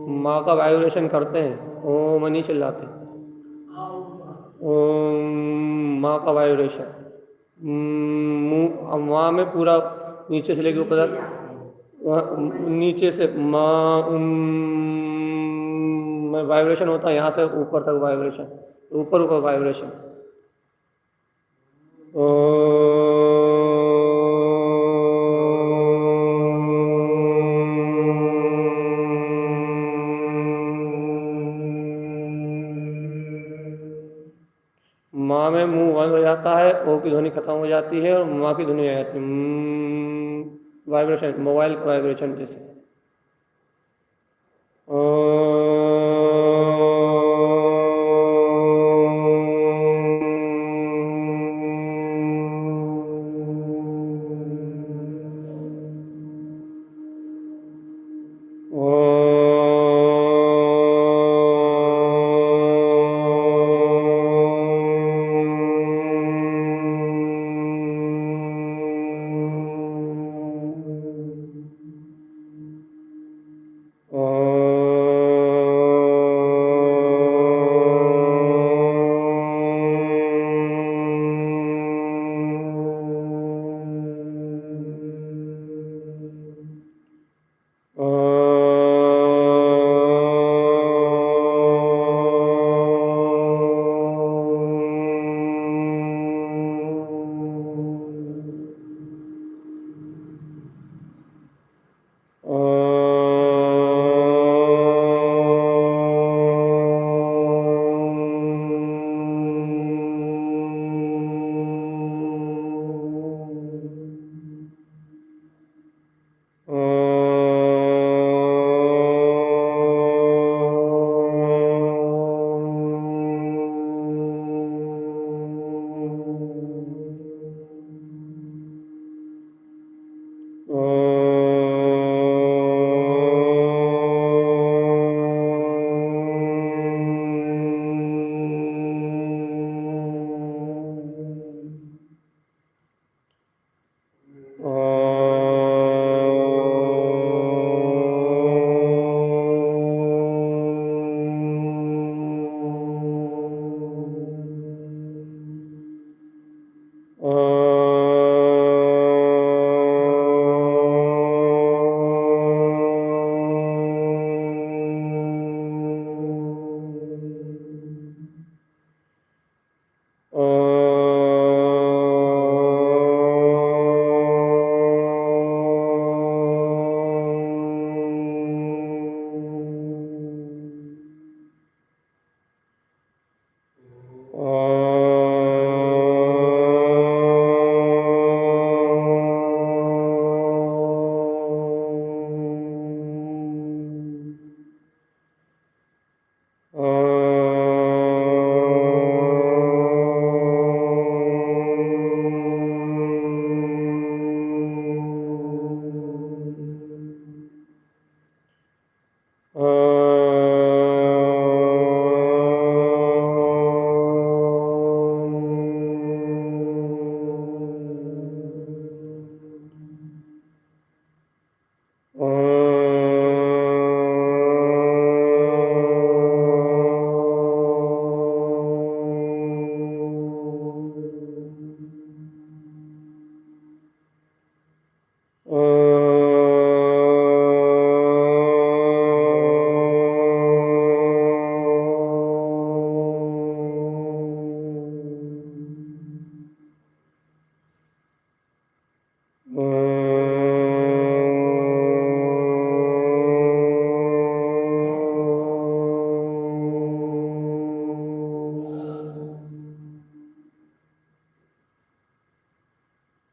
माँ का वाइब्रेशन करते हैं, ओम नहीं चिल्लाते। ओम माँ का वाइब्रेशन। मुँह माँ में पूरा नीचे से लेके ऊपर तक, नीचे से माँ में वाइब्रेशन होता है, यहाँ से ऊपर तक वाइब्रेशन, ऊपर ऊपर वाइब्रेशन। माँ में मुंह बंद हो जाता है, ओ की ध्वनि खत्म हो जाती है और माँ की ध्वनि आ जाती है, वाइब्रेशन, मोबाइल का वाइब्रेशन जैसे।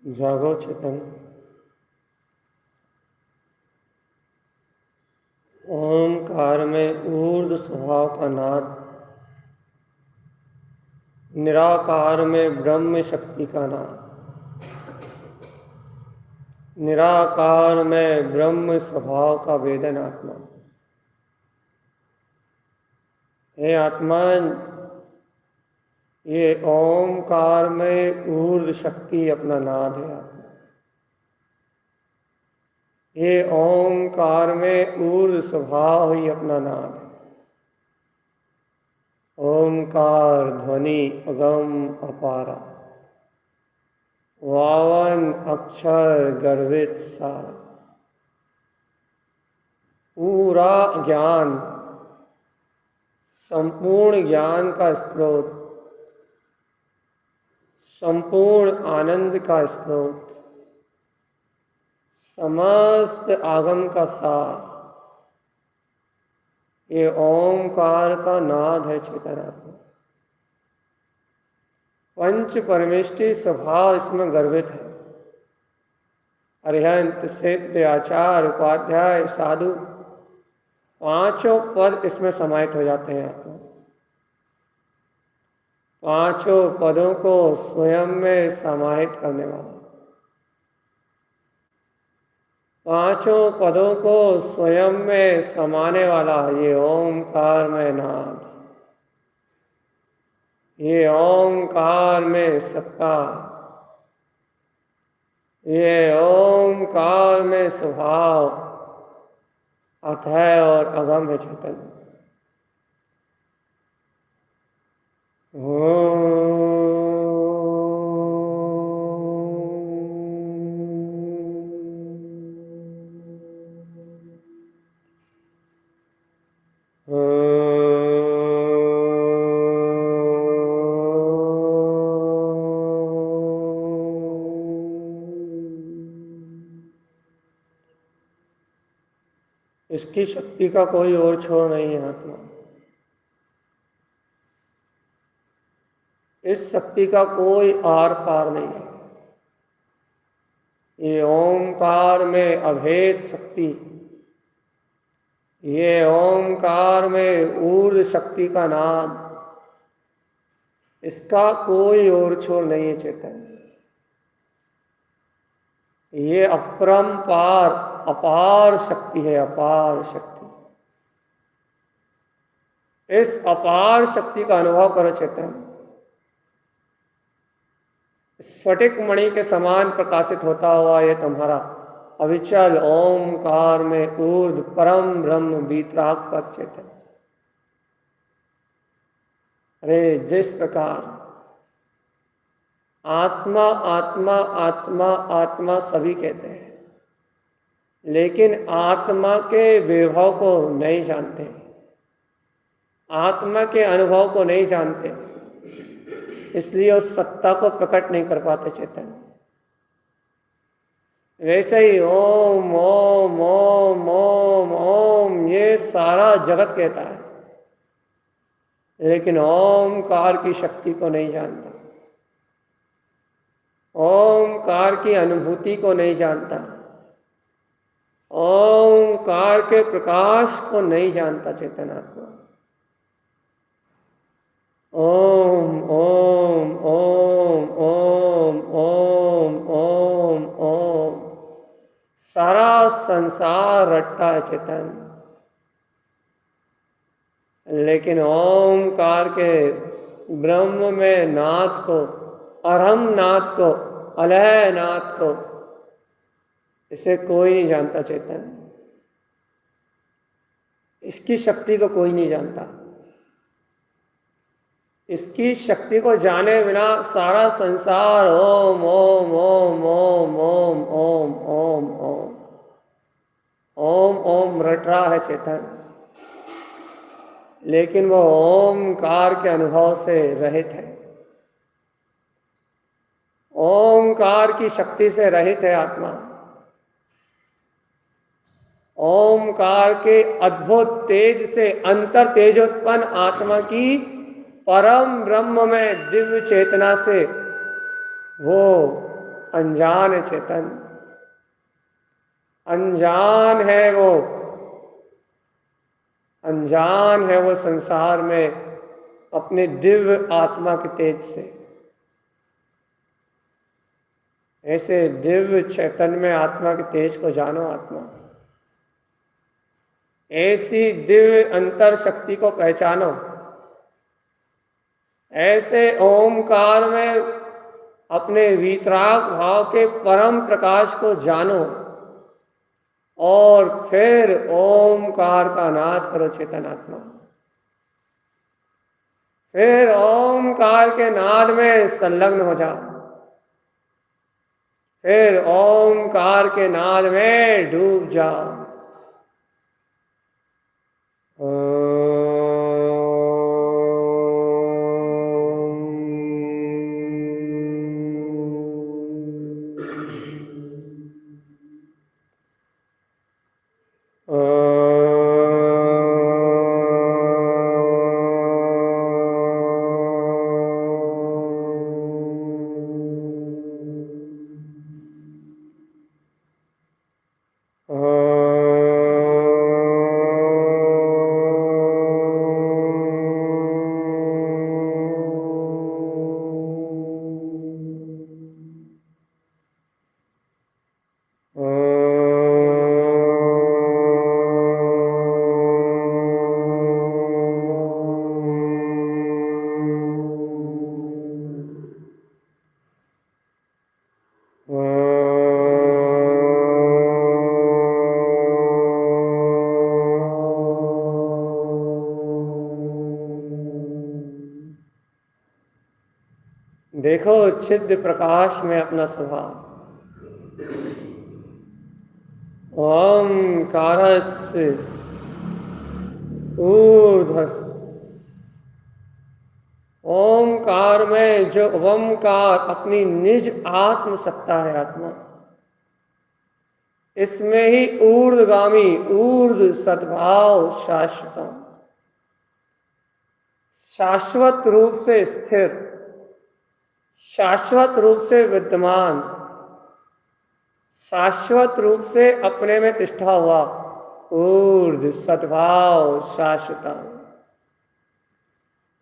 जागो चेतन। ओमकार में ऊर्ध्व स्वभाव का नाद, निराकार में ब्रह्म शक्ति का नाद, निराकार में ब्रह्म स्वभाव का वेदन आत्मा। हे आत्मा, ये ओमकार में ऊर्ध्व शक्ति अपना नाद है आत्मा। ये ओंकार में ऊर्ध्व स्वभाव ही अपना नाम है। ओंकार ध्वनि अगम अपारा, 52 अक्षर गर्भित सारा। पूरा ज्ञान, संपूर्ण ज्ञान का स्रोत, संपूर्ण आनंद का स्रोत, समस्त आगम का सार, ये ओंकार का नाद है चेतनात्मा। पंच परमेष्टि स्वभाव इसमें गर्भित है। अरिहंत, सिद्ध, आचार्य, उपाध्याय, साधु, पांचों पद इसमें समाहित हो जाते हैं आत्मा। पांचों पदों को स्वयं में समाहित करने वाला, पांचों पदों को स्वयं में समाने वाला ये ओंकार में नाद, ये ओंकार में सत्ता, ये ओंकार में स्वभाव अथय और अगम है चेतन। इसकी शक्ति का कोई और छोर नहीं है आत्मा। इस शक्ति का कोई आर पार नहीं है। ये ओंकार में अभेद शक्ति, ये ओंकार में ऊर्ध्व शक्ति का नाद, इसका कोई और छोर नहीं है चेतन। ये अपरंपार अपार शक्ति है, अपार शक्ति। इस अपार शक्ति का अनुभव करो चेतन। स्फटिक मणि के समान प्रकाशित होता हुआ ये तुम्हारा अविचल ओंकार में ऊर्ध्व परम ब्रह्म वीतराग पद चेतन। अरे जिस प्रकार आत्मा आत्मा आत्मा आत्मा सभी कहते हैं, लेकिन आत्मा के विभव को नहीं जानते, आत्मा के अनुभव को नहीं जानते, इसलिए उस सत्ता को प्रकट नहीं कर पाते चेतन। वैसे ही ओम ओम ओम ओम ओम ये सारा जगत कहता है, लेकिन ओमकार की शक्ति को नहीं जानता, ओमकार की अनुभूति को नहीं जानता, ओमकार के प्रकाश को नहीं जानता चेतनात्मा। ओम ओम ओम ओम ओम ओम ओम सारा संसार रट्टा है चेतन, लेकिन ओमकार के ब्रह्म में नाद को, अरहम नाद को, अलह नाद को, इसे कोई नहीं जानता चेतन। इसकी शक्ति को कोई नहीं जानता। इसकी शक्ति को जाने बिना सारा संसार ओम ओम ओम ओम ओम ओम ओम ओम ओम ओम रट रहा है चेतन, लेकिन वो ओमकार के अनुभव से रहित है, ओमकार की शक्ति से रहित है आत्मा। ओमकार के अद्भुत तेज से अंतर तेजोत्पन्न आत्मा की परम ब्रह्म में दिव्य चेतना से वो अनजान है चेतन, अनजान है वो, अनजान है वो संसार में अपने दिव्य आत्मा के तेज से। ऐसे दिव्य चैतन्य में आत्मा के तेज को जानो आत्मा, ऐसी दिव्य अंतर शक्ति को पहचानो, ऐसे ओमकार में अपने वीतराग भाव के परम प्रकाश को जानो, और फिर ओमकार का नाद करो चेतन आत्मा। फिर ओमकार के नाद में संलग्न हो जाओ। फिर ओमकार के नाद में डूब जाओ। देखो छिद्र प्रकाश में अपना स्वभाव। ओंकारस्य ऊर्ध्वस्। ओंकार में जो ओंकार अपनी निज आत्म सत्ता है आत्मा, इसमें ही ऊर्ध्वगामी ऊर्ध्व सद्भाव शाश्वतम, शाश्वत रूप से स्थिर, शाश्वत रूप से विद्यमान, शाश्वत रूप से अपने में तिष्ठा हुआ ऊर्ध्व सद्भाव शाश्वतम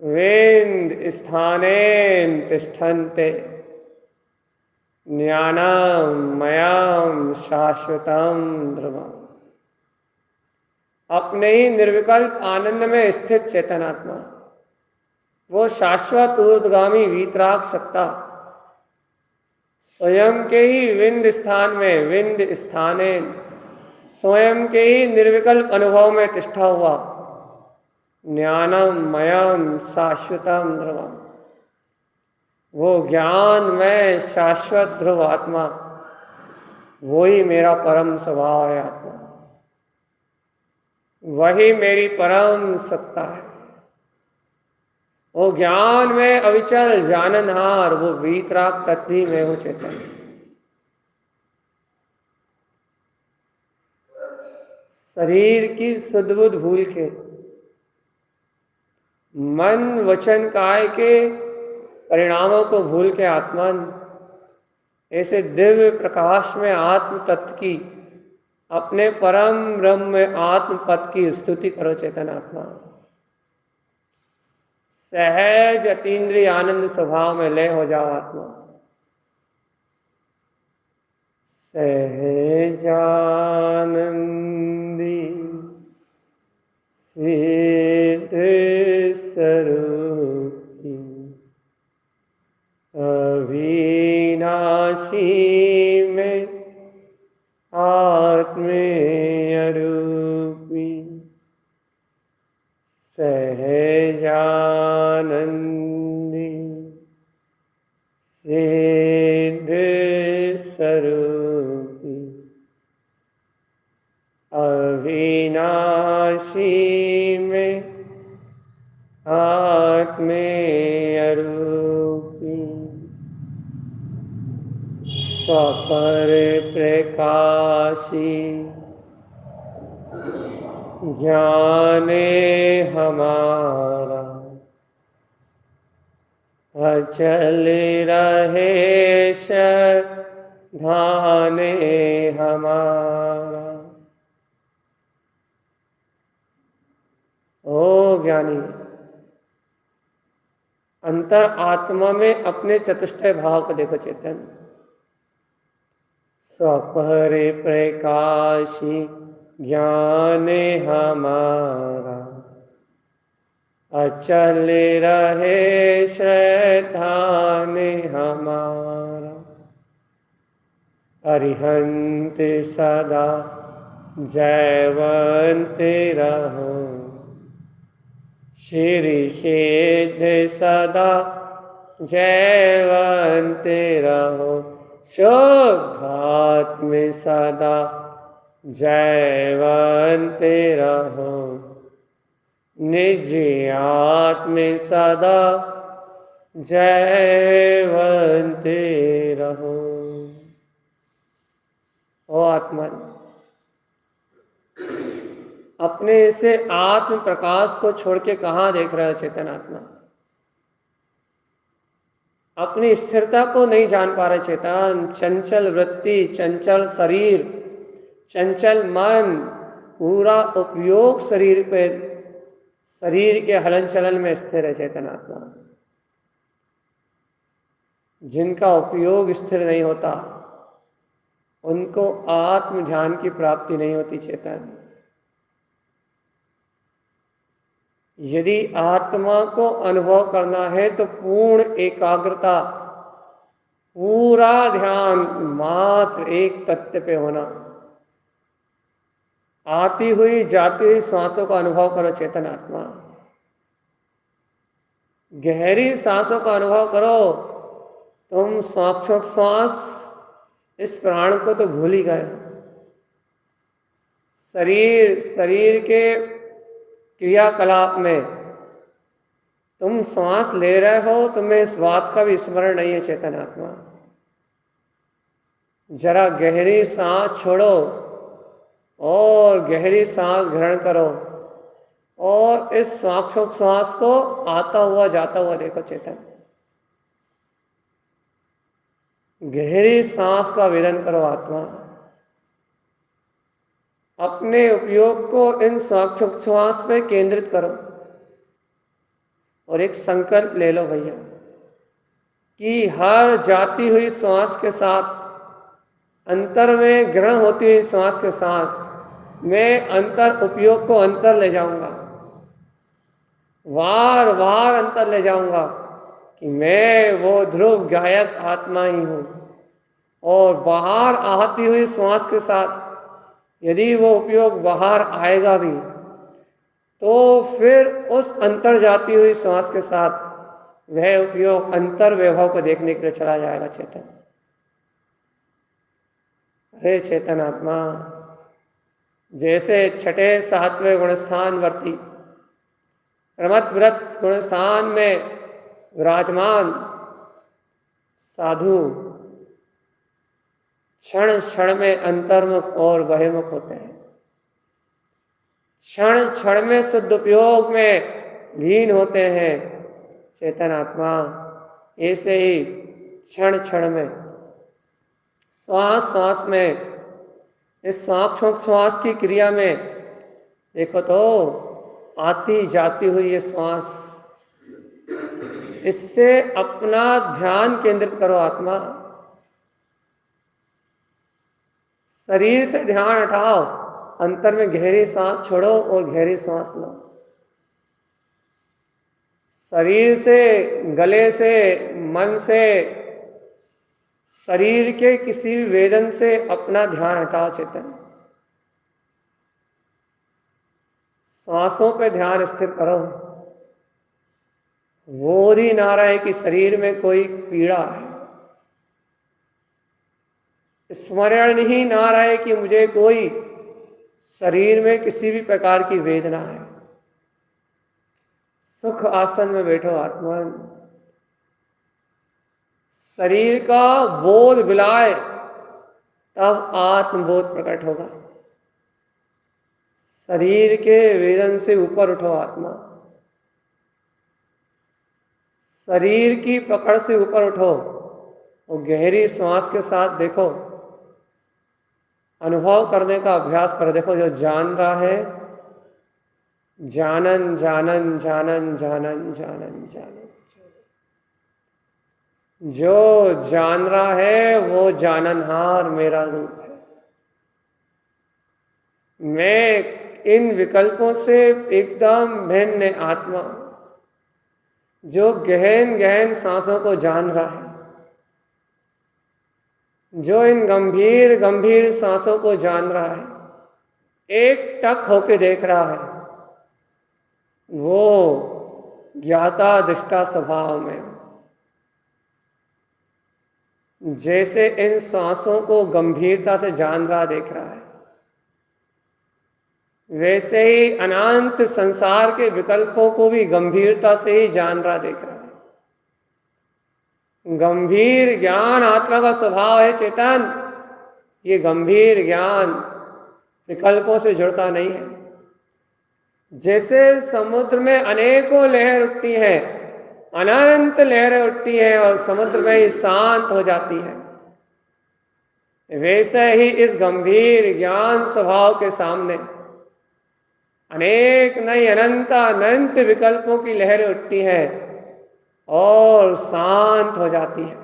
वेद स्थानेन तिष्ठन्ते ज्ञानम मयम शाश्वतम ध्रुवम। अपने ही निर्विकल्प आनंद में स्थित चेतनात्मा, वो शाश्वत ऊर्ध्वगामी वीतराग सत्ता, स्वयं के ही विंद स्थान में विंद स्थाने, स्वयं के ही निर्विकल्प अनुभव में तिष्ठा हुआ ज्ञानम मयम शाश्वतम ध्रुवम। वो ज्ञान में शाश्वत ध्रुव आत्मा, वही मेरा परम स्वभाव है आत्मा, वही मेरी परम सत्ता है। वो ज्ञान में अविचल जाननहार, वो वीतराग तत्व में वो चेतन। शरीर की सुध बुध भूल के, मन वचन काय के परिणामों को भूल के आत्मन ऐसे दिव्य प्रकाश में आत्म तत्व की, अपने परम ब्रह्म आत्म पद की स्तुति करो चेतन आत्मा। सहज अतीन्द्रिय आनंद स्वभाव में लय हो जाओ आत्मा। सहजानंदी सिद्ध स्वरूपी अविनाशी में आत्मेय रूपी सहजानंदी सिद्ध स्वरूपी अविनाशी में आत्मेय रूपी स्वपर प्रकाशी ज्ञाने हमारा अचल रहे श्रद्धाने हमारा। ओ ज्ञानी, अंतर आत्मा में अपने चतुष्टय भाव को देखो चेतन। स्वपर प्रकाशी ज्ञाने हमारा अचल रहे श्रद्धाने हमारा। अरिहंत सदा जयवंते रहो। श्री सिद्ध सदा जयवंते रहो। शुद्धात्म सदा जयवंते रहो। निज आत्म सदा जयवंते रहो। ओ आत्मा, अपने इसे आत्म प्रकाश को छोड़ के कहाँ देख रहे हो चेतन आत्मा? अपनी स्थिरता को नहीं जान पा रहे चेतन। चंचल वृत्ति, चंचल शरीर, चंचल मन, पूरा उपयोग शरीर पे, शरीर के हलन चलन में स्थिर है चेतन आत्मा। जिनका उपयोग स्थिर नहीं होता उनको आत्म ध्यान की प्राप्ति नहीं होती चेतन। यदि आत्मा को अनुभव करना है तो पूर्ण एकाग्रता, पूरा ध्यान मात्र एक तत्व पे होना। आती हुई जाती हुई सांसों का अनुभव करो चेतन आत्मा। गहरी सांसों का अनुभव करो। तुम श्वासोच्छ्वास इस प्राण को तो भूल ही गए। शरीर के क्रियाकलाप में तुम श्वास ले रहे हो, तुम्हें इस बात का भी स्मरण नहीं है चेतन आत्मा। जरा गहरी सांस छोड़ो और गहरी सांस ग्रहण करो और इस श्वासोच्छ्वास को आता हुआ जाता हुआ देखो चेतन। गहरी सांस का वेदन करो आत्मा। अपने उपयोग को इन श्वासोच्छ्वास में केंद्रित करो और एक संकल्प ले लो भैया कि हर जाती हुई श्वास के साथ, अंतर में ग्रहण होती हुई श्वास के साथ मैं अंतर उपयोग को अंतर ले जाऊंगा, वार वार अंतर ले जाऊंगा कि मैं वो ध्रुव गायक आत्मा ही हूँ। और बाहर आती हुई श्वास के साथ यदि वो उपयोग बाहर आएगा भी तो फिर उस अंतर जाती हुई श्वास के साथ वह उपयोग अंतर वैभव को देखने के लिए चला जाएगा चेतन। हे चेतन आत्मा, जैसे छठे सातवें गुणस्थान वर्ती प्रमथ व्रत गुणस्थान में विराजमान साधु क्षण क्षण में अंतर्मुख और बहिर्मुख होते हैं। क्षण क्षण में शुद्ध उपयोग में लीन होते हैं चेतन आत्मा। ऐसे ही क्षण क्षण में, श्वास श्वास में, इस श्वास की क्रिया में देखो तो आती जाती हुई ये श्वास, इससे अपना ध्यान केंद्रित करो आत्मा। शरीर से ध्यान हटाओ, अंतर में गहरी सांस छोड़ो और गहरी सांस लो। शरीर से, गले से, मन से, शरीर के किसी भी वेदन से अपना ध्यान हटाओ चेतन। सांसों पे ध्यान स्थिर करो। वो ही ना रहे कि शरीर में कोई पीड़ा है, स्मरण ही ना रहे कि मुझे कोई शरीर में किसी भी प्रकार की वेदना है। सुख आसन में बैठो आत्मा। शरीर का बोध विलाए तब आत्मबोध प्रकट होगा। शरीर के वेदन से ऊपर उठो आत्मा। शरीर की पकड़ से ऊपर उठो और गहरी श्वास के साथ देखो, अनुभव करने का अभ्यास करो। देखो जो जान रहा है, जानन जानन जानन जानन जानन जानन, जो जान रहा है वो जाननहार मेरा रूप है। मैं इन विकल्पों से एकदम भिन्न आत्मा, जो गहन गहन सांसों को जान रहा है, जो इन गंभीर गंभीर सांसों को जान रहा है, एक टक होके देख रहा है, वो ज्ञाता दृष्टा स्वभाव में। जैसे इन सांसों को गंभीरता से जान रहा, देख रहा है, वैसे ही अनंत संसार के विकल्पों को भी गंभीरता से ही जान रहा, देख रहा है। गंभीर ज्ञान आत्मा का स्वभाव है चेतन। ये गंभीर ज्ञान विकल्पों से जुड़ता नहीं है। जैसे समुद्र में अनेकों लहर उठती हैं, अनंत लहरें उठती हैं और समुद्र में ही शांत हो जाती हैं, वैसे ही इस गंभीर ज्ञान स्वभाव के सामने अनेक नई अनंत विकल्पों की लहरें उठती हैं और शांत हो जाती हैं।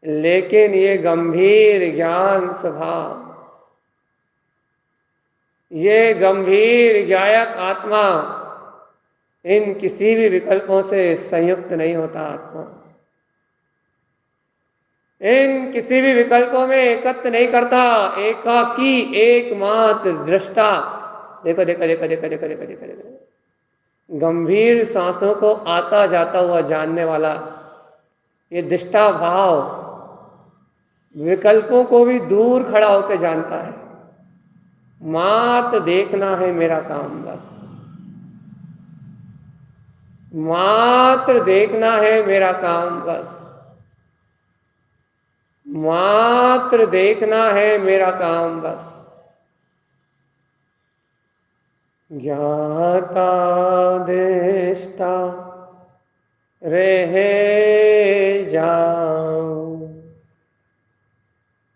लेकिन ये गंभीर ज्ञान स्वभाव, ये गंभीर ज्ञायक आत्मा इन किसी भी विकल्पों से संयुक्त नहीं होता। आत्मा इन किसी भी विकल्पों में एकत्र नहीं करता। एकाकी एकमात्र दृष्टा। देखो देखो देखो देखो देखो देखो देखो देखो, गंभीर सांसों को आता जाता हुआ जानने वाला ये दृष्टा भाव विकल्पों को भी दूर खड़ा होकर जानता है। मात्र देखना है मेरा काम, बस मात्र देखना है मेरा काम, बस मात्र देखना है मेरा काम, बस। ज्ञाता दृष्टा रहे जाऊं,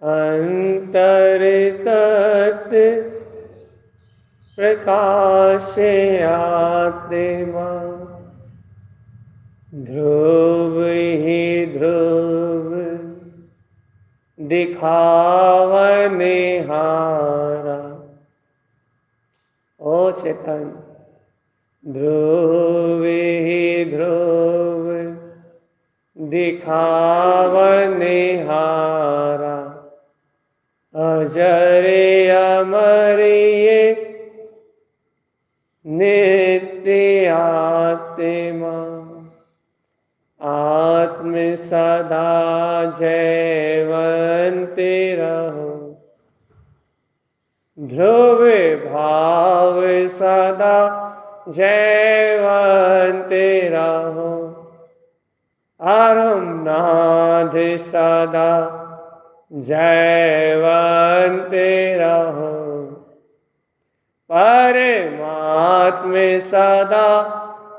अंतर तत्व प्रकाश आत्मा, ध्रुव ही ध्रुव दिखावने हारा। ओ चेतन, ध्रुव ही ध्रुव दिखावने हारा, अजर अमर ये नित्य आत्मा, आत्म सदा जयवंते रहो, ध्रुव भाव सदा जयवंते रहो, अरमनाथ सदा जयवंते रहो, परमात्म सदा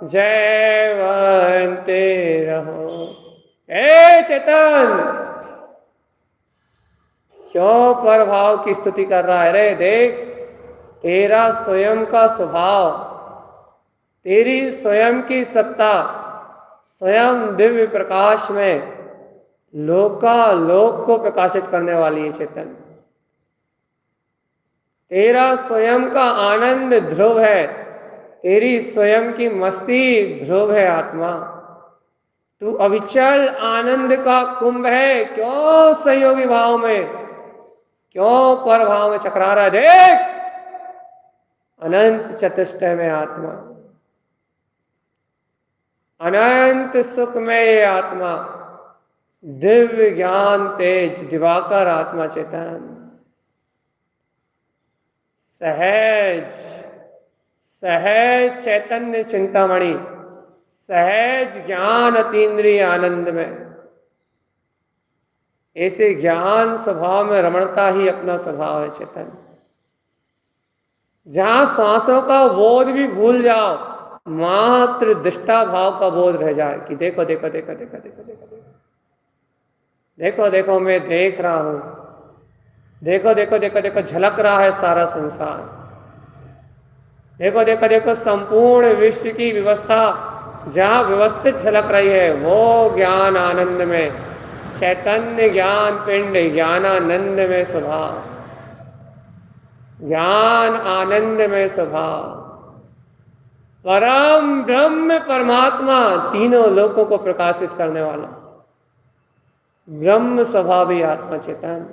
जयवंते रहो। ए चेतन, क्यों प्रभाव की स्तुति कर रहा है रे? देख, तेरा स्वयं का स्वभाव, तेरी स्वयं की सत्ता, स्वयं दिव्य प्रकाश में लोक को प्रकाशित करने वाली है चेतन। तेरा स्वयं का आनंद ध्रुव है, तेरी स्वयं की मस्ती ध्रुव है आत्मा। तू अविचल आनंद का कुंभ है। क्यों संयोगी भाव में, क्यों पर भाव में चकरा रहा है? देख, अनंत चतुष्टय में आत्मा, अनंत सुख में ये आत्मा, दिव्य ज्ञान तेज दिवाकर आत्मा चेतन, सहज सहज चैतन्य चिंतामणि, सहज ज्ञान अतीन्द्रिय आनंद में। ऐसे ज्ञान स्वभाव में रमणता ही अपना स्वभाव है चेतन। जहां सांसों का बोध भी भूल जाओ, मात्र दृष्टा भाव का बोध रह जाए कि देखो देखो देखो देखो देखो देखो देखो देखो मैं देख रहा हूं, देखो देखो देखो देखो झलक रहा है सारा संसार, देखो देखो देखो संपूर्ण विश्व की व्यवस्था जहाँ व्यवस्थित झलक रही है, वो ज्ञान आनंद में, चैतन्य ज्ञान पिंड ज्ञानानंद में स्वभाव, ज्ञान आनंद में स्वभाव, परम ब्रह्म परमात्मा, तीनों लोकों को प्रकाशित करने वाला ब्रह्म स्वभावी आत्मा चेतन।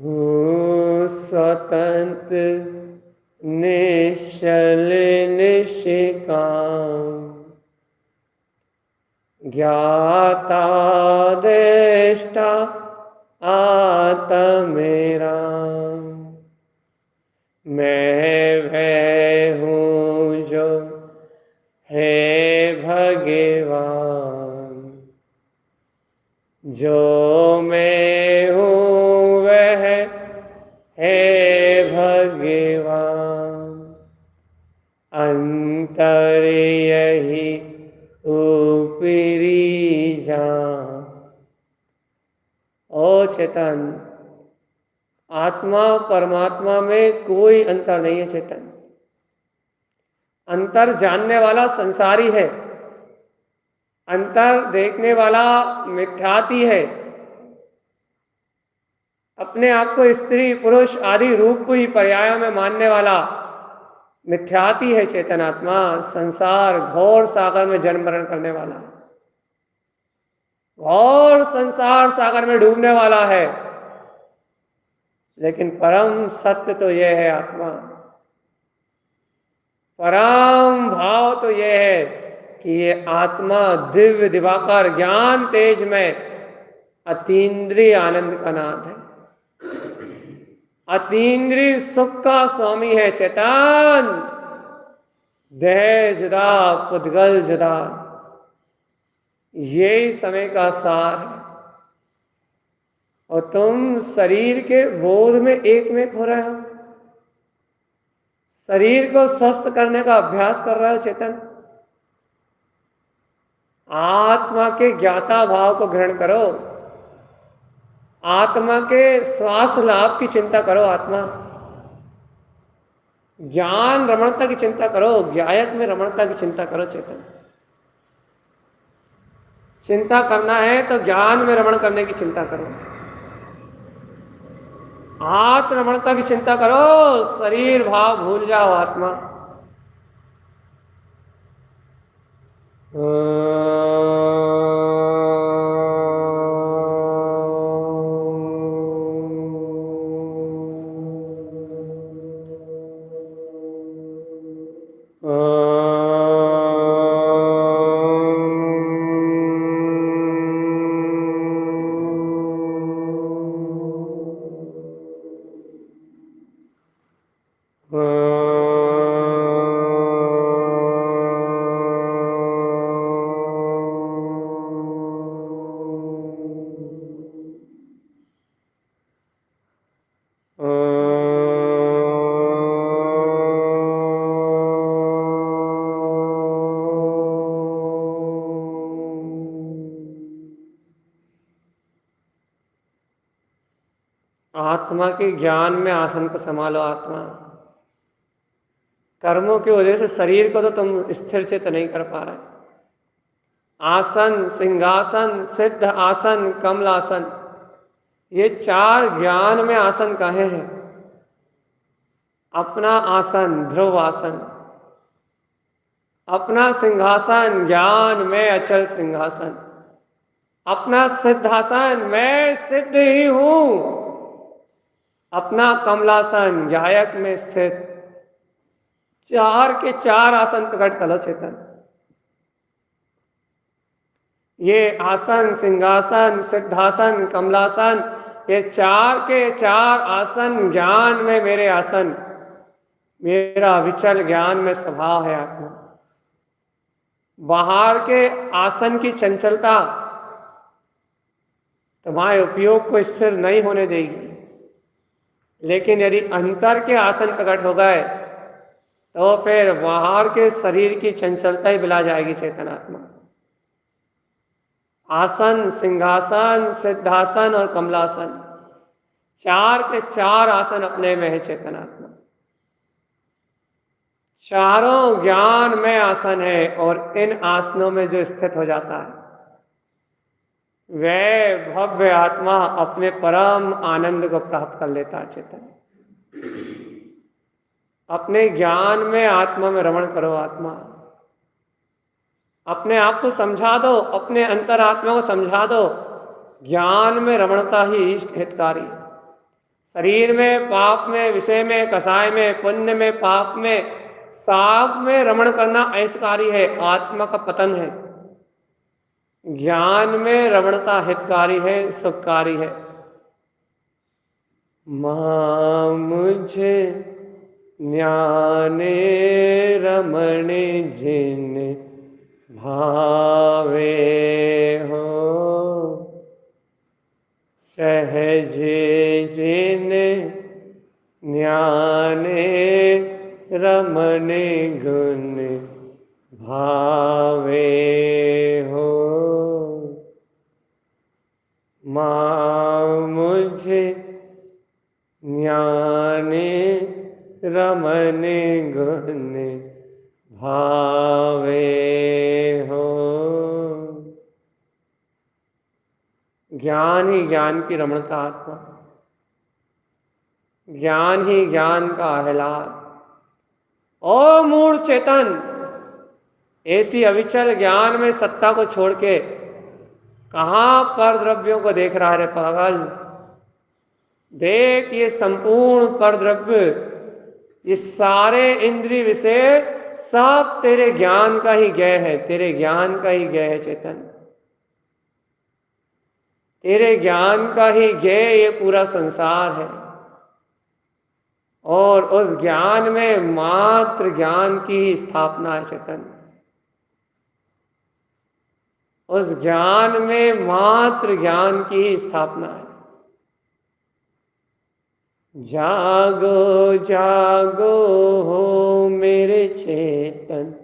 हूँ स्वतंत्र निश्चल निष्काम, ज्ञाता दृष्टा आत्म मेरा। मैं वह हूँ जो है भगवान, जो मैं हूँ वह है भगवान। अंतर यही ऊपरी जान। ओ चेतन, आत्मा परमात्मा में कोई अंतर नहीं है चेतन। अंतर जानने वाला संसारी है, अंतर देखने वाला मिथ्याती है। अपने आप को स्त्री पुरुष आदि रूप को ही पर्यायों में मानने वाला मिथ्याती है चेतन आत्मा। संसार घोर सागर में जन्म मरण करने वाला, घोर संसार सागर में डूबने वाला है। लेकिन परम सत्य तो यह है आत्मा, परम भाव तो यह है कि ये आत्मा दिव्य दिवाकर ज्ञान तेज में अतीन्द्रिय आनंद का नाथ है, अतीन्द्रिय सुख का स्वामी है चेतन। देह जुदा पुद्गल जुदा, यही समय का सार है। और तुम शरीर के बोध में एक में खो रहे हो, शरीर को स्वस्थ करने का अभ्यास कर रहे हो चेतन। आत्मा के ज्ञाता भाव को ग्रहण करो, आत्मा के स्वास्थ्य लाभ की चिंता करो। आत्मा ज्ञान रमणता की चिंता करो, ज्ञायत में रमणता की चिंता करो चेतन। चिंता करना है तो ज्ञान में रमण करने की चिंता करो, आत्म रमणता की चिंता करो, शरीर भाव भूल जाओ आत्मा। आत्मा के ज्ञान में आसन को संभालो। आत्मा कर्मों की वजह से शरीर को तो तुम स्थिर चित नहीं कर पा रहे। आसन, सिंहासन, सिद्ध आसन, कमलासन, ये चार ज्ञान में आसन कहे हैं। अपना आसन ध्रुव आसन, अपना सिंहासन ज्ञान में अचल सिंहासन, अपना सिद्धासन मैं सिद्ध ही हूं, अपना कमलासन गायक में स्थित। चार के चार आसन प्रकट करो चेतन। ये आसन, सिंहासन, सिद्धासन, कमलासन, ये चार के चार आसन ज्ञान में मेरे आसन, मेरा विचल ज्ञान में स्वभाव है आत्मा। बाहर के आसन की चंचलता तुम्हारे उपयोग को स्थिर नहीं होने देगी, लेकिन यदि अंतर के आसन प्रकट हो गए तो फिर बाहर के शरीर की चंचलता ही बिला जाएगी चेतन आत्मा। आसन, सिंहासन, सिद्धासन और कमलासन, चार के चार आसन अपने में है चेतन आत्मा। चारों ज्ञान में आसन है और इन आसनों में जो स्थित हो जाता है वह भव्य आत्मा अपने परम आनंद को प्राप्त कर लेता है चेतन। अपने ज्ञान में आत्मा में रमण करो। आत्मा अपने आप को समझा दो, अपने अंतरात्मा को समझा दो, ज्ञान में रमणता ही इष्ट हितकारी। शरीर में, पाप में, विषय में, कसाय में, पुण्य में, पाप में, साप में रमण करना अहितकारी है, आत्मा का पतन है। ज्ञान में रमणता हितकारी है, सुखकारी है। मां मुझे ज्ञाने रमणे जिन भावे हो, सहज जिन ज्ञाने रमणे गुण भावे हो। मां मुझे ज्ञाने रमणे गुण भावे हो। ज्ञान ही ज्ञान की रमणता आत्मा, ज्ञान ही ज्ञान का आह्लाद। ओ मूढ़ चेतन, ऐसी अविचल ज्ञान में सत्ता को छोड़ के कहाँ पर द्रव्यों को देख रहा है पागल? देख, ये संपूर्ण परद्रव्य, ये सारे इंद्रिय विषय सब तेरे ज्ञान का ही ज्ञेय है, तेरे ज्ञान का ही ज्ञेय है चेतन। तेरे ज्ञान का ही ज्ञेय ये पूरा संसार है। और उस ज्ञान में मात्र ज्ञान की ही स्थापना है चेतन। उस ज्ञान में मात्र ज्ञान की ही स्थापना है। जागो जागो हो मेरे चेतन,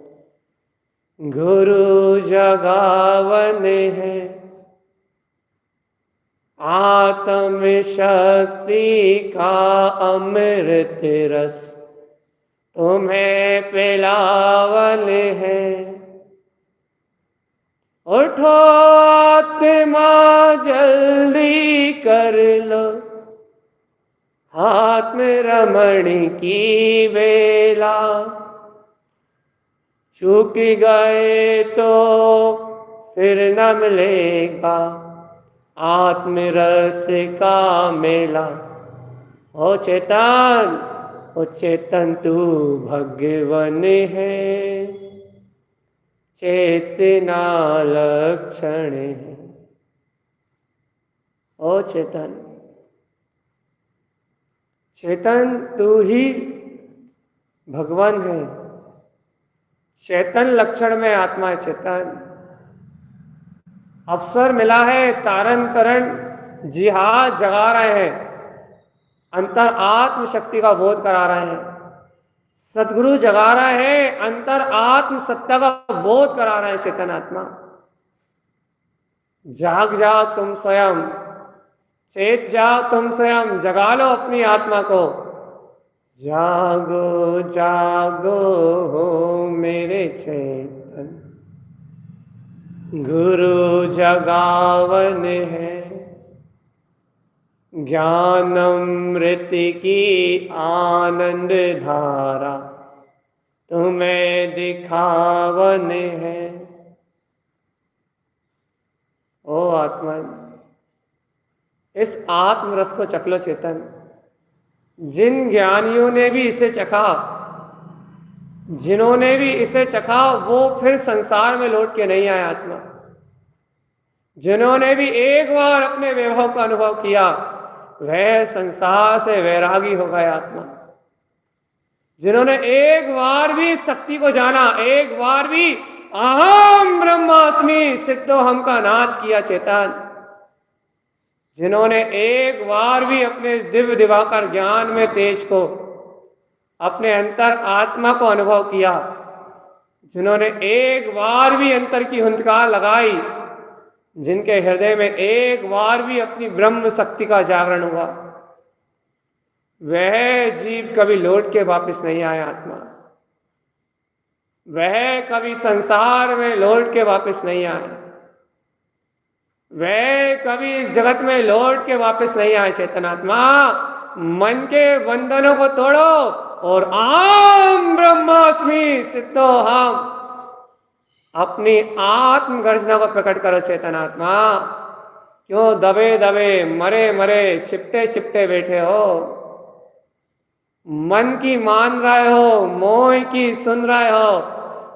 गुरु जगावन है। आत्म शक्ति का अमृत रस तुम्हें पिलावन है। उठो आत्मा जल्दी कर लो, आत्म रमण की बेला। चूक गए तो फिर न मिलेगा आत्म रस का मेला। ओ चेतन, ओ चेतन तू भगवन है, चेतना लक्षण है। ओ चेतन, चेतन तू ही भगवान है। चेतन लक्षण में आत्मा है चेतन। अवसर मिला है, तारण करण जिहाद जगा रहे हैं, अंतर आत्म शक्ति का बोध करा रहे हैं। सदगुरु जगा रहा है, अंतर आत्म सत्ता का बोध करा रहे हैं चेतन आत्मा। जाग जाओ तुम स्वयं, चेत जाओ तुम स्वयं, जगा लो अपनी आत्मा को। जागो जागो हो मेरे चेतन, गुरु जगावन है। ज्ञानमृत की आनंद धारा तुम्हें दिखावन है। ओ आत्मा, इस आत्मरस को चख लो चेतन। जिन ज्ञानियों ने भी इसे चखा, जिन्होंने भी इसे चखा, वो फिर संसार में लौट के नहीं आए आत्मा। जिन्होंने भी एक बार अपने वैभव का अनुभव किया, वह संसार से वैरागी हो गए आत्मा। जिन्होंने एक बार भी शक्ति को जाना, एक बार भी अहम ब्रह्मास्मि सिद्धोहम का नाद किया चेतन, जिन्होंने एक बार भी अपने दिव्य दिवाकर ज्ञान में तेज को, अपने अंतर आत्मा को अनुभव किया, जिन्होंने एक बार भी अंतर की हुंकार लगाई, जिनके हृदय में एक बार भी अपनी ब्रह्म शक्ति का जागरण हुआ, वह जीव कभी लौट के वापस नहीं आया आत्मा। वह कभी संसार में लौट के वापस नहीं आए। वह कभी इस जगत में लौट के वापस नहीं आए चेतनात्मा। मन के बंधनों को तोड़ो और आम ब्रह्मास्मि सिद्धोहम अपनी आत्म गर्जना को प्रकट करो चेतनात्मा। क्यों दबे दबे मरे मरे चिपटे चिपटे बैठे हो? मन की मान रहे हो, मोह की सुन रहे हो,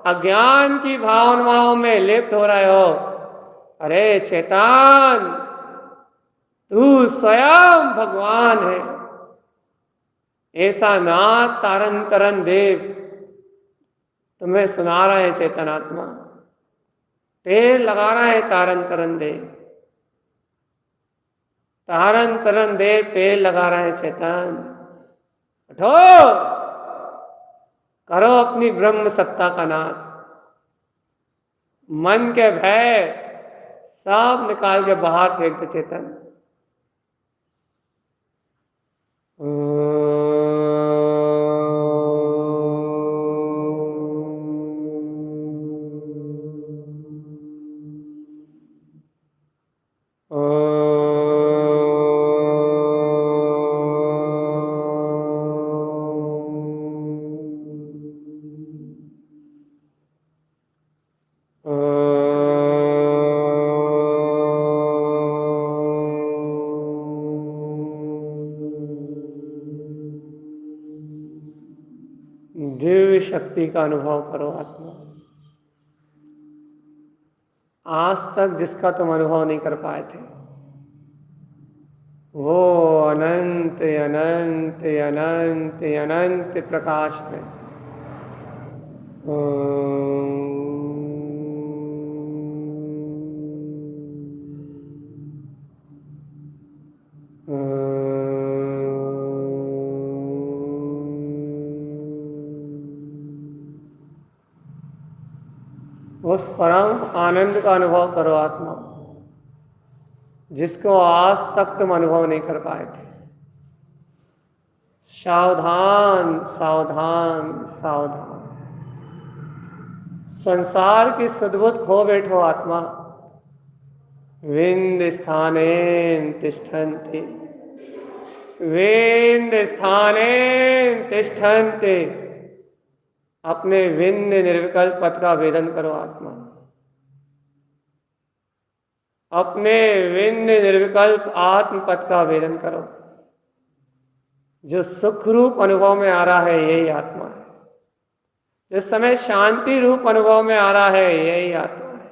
अज्ञान की भावनाओं में लिप्त हो रहे हो। अरे चेतन, तू स्वयं भगवान है। ऐसा नाथ तारन तरन देव तुम्हें सुना रहे हैं। चेतन आत्मा टेर लगा रहा है तारन तरन देव, तारन तरन देव टेर लगा रहे हैं। चेतन उठो, करो अपनी ब्रह्म सत्ता का नाद। मन के भय सब निकाल के बाहर फेंक दो। चेतन दिव्य शक्ति का अनुभव करो आत्मा। आज तक जिसका तुम अनुभव नहीं कर पाए थे, वो अनंत अनंत अनंत अनंत प्रकाश में उस परम आनंद का अनुभव करो आत्मा, जिसको आज तक तुम अनुभव नहीं कर पाए थे। सावधान सावधान सावधान, संसार की सद्बुद्ध खो बैठो आत्मा। विंद स्थानेन तिष्ठन्ते, विंद स्थानेन तिष्ठन्ते। अपने विंद निर्विकल्प पद का वेदन करो आत्मा। अपने विंद निर्विकल्प आत्म पद का वेदन करो। जो सुख रूप अनुभव में आ रहा है यही आत्मा है। जिस समय शांति रूप अनुभव में आ रहा है यही आत्मा है।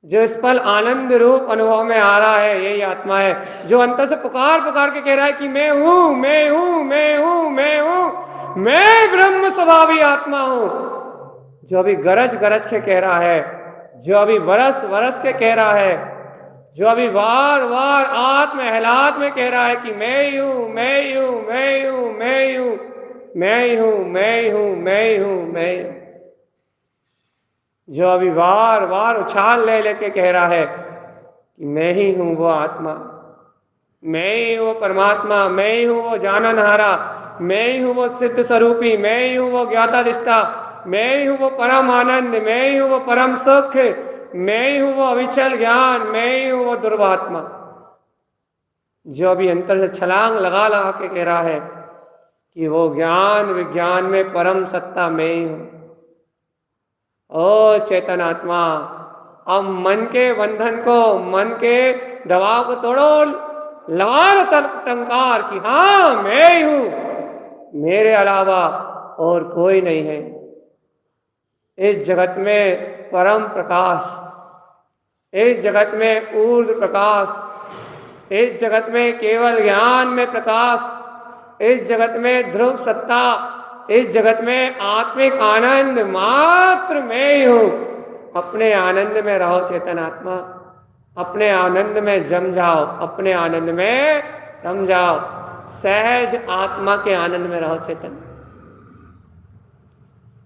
जो इस पल आनंद रूप अनुभव में आ रहा है यही आत्मा है। जो अंतर से पुकार पुकार के कह रहा है कि मैं हूं मैं हूं मैं हूं मैं हूं, मैं ब्रह्म स्वभावी आत्मा हूं। जो अभी गरज गरज के कह रहा है, जो अभी बरस बरस के कह रहा है, जो अभी बार बार आत्म एहलाद में कह रहा है कि मैं ही हूं मैं ही हूं मैं ही हूं मैं ही हूं मैं ही हूं मैं ही हूं मैं ही हूं मैं ही हूं। जो अभी बार बार उछाल ले लेके कह रहा है कि मैं ही हूं वो आत्मा, मैं ही हूं वो परमात्मा, मैं ही हूं वो जाननहारा, मैं ही हूं वो सिद्ध स्वरूपी, मैं ही हूं वो ज्ञाताधिष्ठा, मैं ही हूं वो परम आनंद, मैं ही हूं वो परम सुख, मैं ही हूं वो अविचल ज्ञान, मैं ही हूं वो दुर्वात्मा। जो अभी अंतर से छलांग लगा लगा के कह रहा है कि वो ज्ञान विज्ञान में परम सत्ता मैं ही हूं। ओ चेतन आत्मा, अब मन के बंधन को, मन के दबाव को तोड़ो। लगा टंकार कि हाँ मैं ही हूं, मेरे अलावा और कोई नहीं है। इस जगत में परम प्रकाश, इस जगत में ऊर्ध्व प्रकाश, इस जगत में केवल ज्ञान में प्रकाश, इस जगत में ध्रुव सत्ता, इस जगत में आत्मिक आनंद मात्र मैं ही हूं। अपने आनंद में रहो चेतन आत्मा, अपने आनंद में जम जाओ, अपने आनंद में रम जाओ। सहज आत्मा के आनंद में रहो चेतन,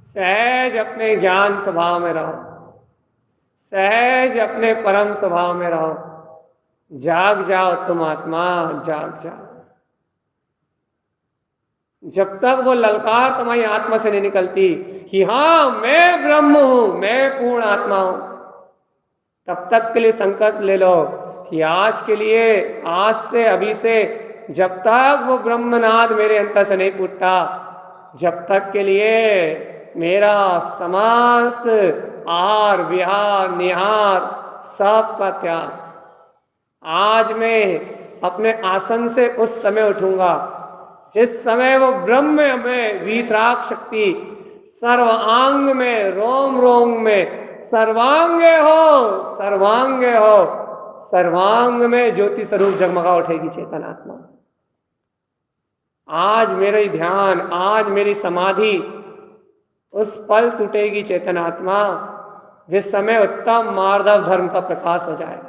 सहज अपने ज्ञान स्वभाव में रहो, सहज अपने परम स्वभाव में रहो। जाग जाओ तुम आत्मा, जाग जाओ। जब तक वो ललकार तुम्हारी आत्मा से नहीं निकलती कि हाँ मैं ब्रह्म हूं, मैं पूर्ण आत्मा हूं, तब तक के लिए संकल्प ले लो कि आज के लिए, आज से, अभी से, जब तक वो ब्रह्मनाद मेरे अंतर से नहीं फूटता, जब तक के लिए मेरा समस्त आहार विहार निहार सब का त्याग, आज मैं अपने आसन से उस समय उठूंगा जिस समय वो ब्रह्म में वीतराग शक्ति सर्वांग में, रोम रोम में, सर्वांगे हो, सर्वांगे हो, सर्वांग में ज्योति स्वरूप जगमगा उठेगी चेतन आत्मा। आज मेरा ध्यान, आज मेरी समाधि उस पल टूटेगी चेतन आत्मा जिस समय उत्तम मार्धव धर्म का प्रकाश हो जाएगा।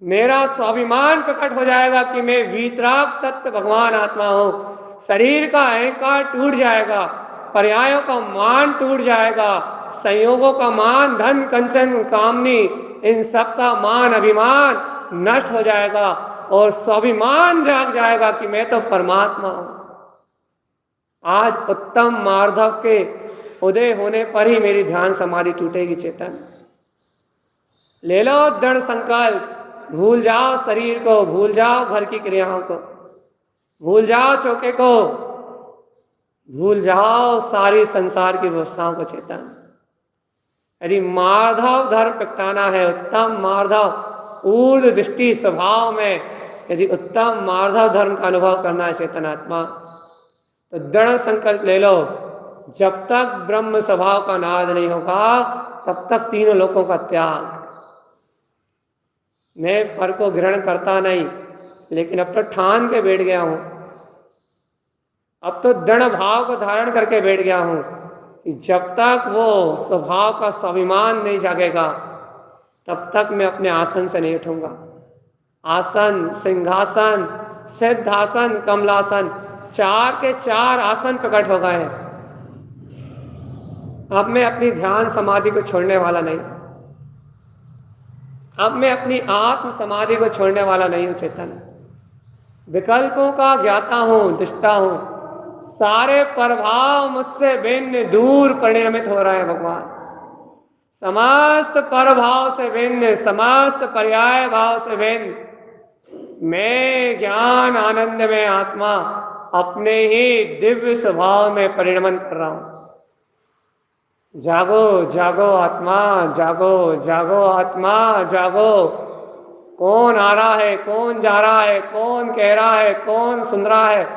मेरा स्वाभिमान प्रकट हो जाएगा कि मैं वीतराग तत्व भगवान आत्मा हूं। शरीर का अहंकार टूट जाएगा, पर्यायों का मान टूट जाएगा, संयोगों का मान, धन कंचन कामनी, इन सब का मान अभिमान नष्ट हो जाएगा और स्वाभिमान जाग जाएगा कि मैं तो परमात्मा हूं। आज उत्तम मार्धव के उदय होने पर ही मेरी ध्यान समाधि टूटेगी चेतन। ले लो दृढ़ संकल्प, भूल जाओ शरीर को, भूल जाओ घर की क्रियाओं को, भूल जाओ चौके को, भूल जाओ सारी संसार की व्यवस्थाओं को चेतन। यदि मार्धव धर्म प्रगटाना है, उत्तम मार्धव ऊर्ध्व दृष्टि स्वभाव में यदि उत्तम मार्धव धर्म का अनुभव करना है चेतन आत्मा, तो दृढ़ संकल्प ले लो, जब तक ब्रह्म स्वभाव का नाद नहीं होगा तब तक तीनों लोकों का त्याग। मैं फल को ग्रहण करता नहीं, लेकिन अब तो ठान के बैठ गया हूं, अब तो दृढ़ भाव को धारण करके बैठ गया हूं कि जब तक वो स्वभाव का स्वाभिमान नहीं जागेगा तब तक मैं अपने आसन से नहीं उठूंगा। आसन, सिंहासन, सिद्धासन, कमलासन, चार के चार आसन प्रकट हो गए। अब मैं अपनी ध्यान समाधि को छोड़ने वाला नहीं, अब मैं अपनी आत्म समाधि को छोड़ने वाला नहीं हूं चेतन। विकल्पों का ज्ञाता हूं, दृष्टा हूं, सारे प्रभाव मुझसे भिन्न दूर परिणमित हो रहे हैं भगवान। समस्त प्रभाव से भिन्न, समस्त पर्याय भाव से भिन्न मैं ज्ञान आनंद में आत्मा अपने ही दिव्य स्वभाव में परिणमन कर रहा हूं। जागो जागो आत्मा, जागो जागो आत्मा, जागो। कौन आ रहा है, कौन जा रहा है, कौन कह रहा है, कौन सुन रहा है,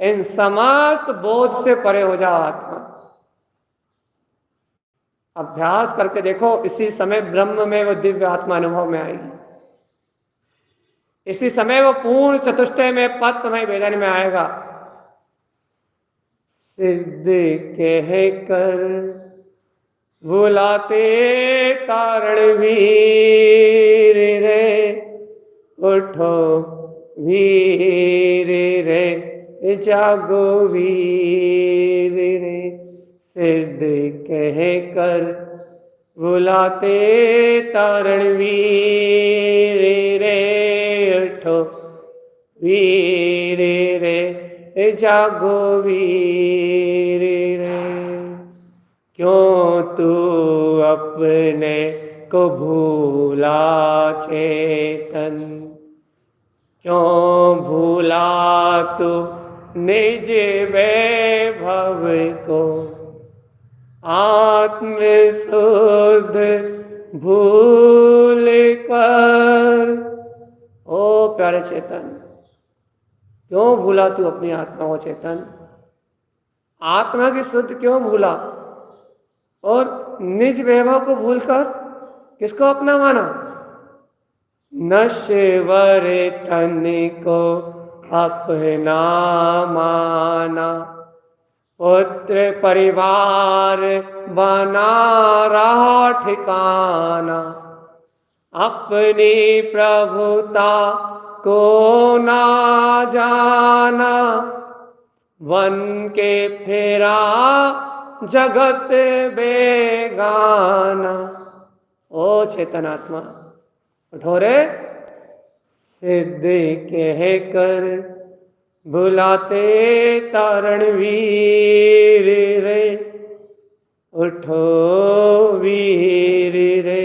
इन समस्त बोध से परे हो जाओ आत्मा। अभ्यास करके देखो, इसी समय ब्रह्म में वो दिव्य आत्मा अनुभव में आएगी। इसी समय वो पूर्ण चतुष्टय में पत्तमय वेदन में आएगा। सिद्ध कह कर बुलाते तारण वीर रे, उठो वीर रे, जागो वीर रे। सिद्ध कह कर बुलाते तारण वीर रे, उठो वीर रे, जागो वीर रे। क्यों तू अपने को भूला चेतन, क्यों भूला तू निज वैभव को, आत्म शुद्ध भूल कर। ओ प्यारे चेतन, क्यों भूला तू अपनी आत्मा को चेतन? आत्मा की शुद्ध क्यों भूला और निज वैभव को भूलकर किसको अपना माना? नश्वर तन को अपना माना, पुत्र परिवार बना रहा ठिकाना, अपनी प्रभुता को ना जाना, वन के फेरा जगत बेगाना। ओ चेतनात्मा उठो रे। सिद्ध कह कर बुलाते तारण वीर रे, उठो वीर रे,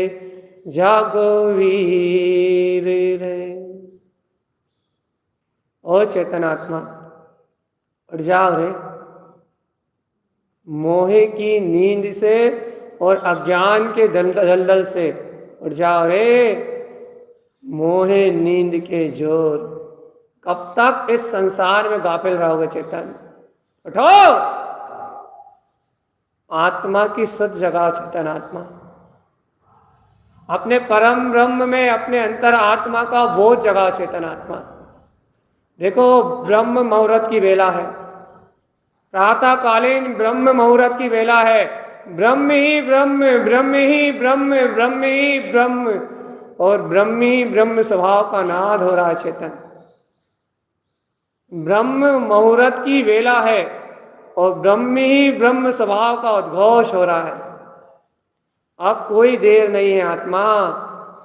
जागो वीर रे। ओ चेतनात्मा उठ जाओ रे, मोह की नींद से और अज्ञान के दलदल से उठ जाओ रे। मोहे नींद के जोर। कब तक इस संसार में गाफिल रहोगे चेतन? उठो, आत्मा की शुद्ध जगह चेतन आत्मा। अपने परम ब्रह्म में अपने अंतर आत्मा का बोध जगा चेतन आत्मा। देखो, ब्रह्म मुहूर्त की वेला है, प्रातःकालीन ब्रह्म मुहूर्त की वेला है। ब्रह्म ही ब्रह्म, ब्रह्म ही ब्रह्म, ब्रह्म ही ब्रह्म, और ब्रह्म ही ब्रह्म स्वभाव का नाद हो रहा है चेतन। ब्रह्म मुहूर्त की वेला है और ब्रह्म ही ब्रह्म स्वभाव का उद्घोष हो रहा है। अब कोई देर नहीं है आत्मा,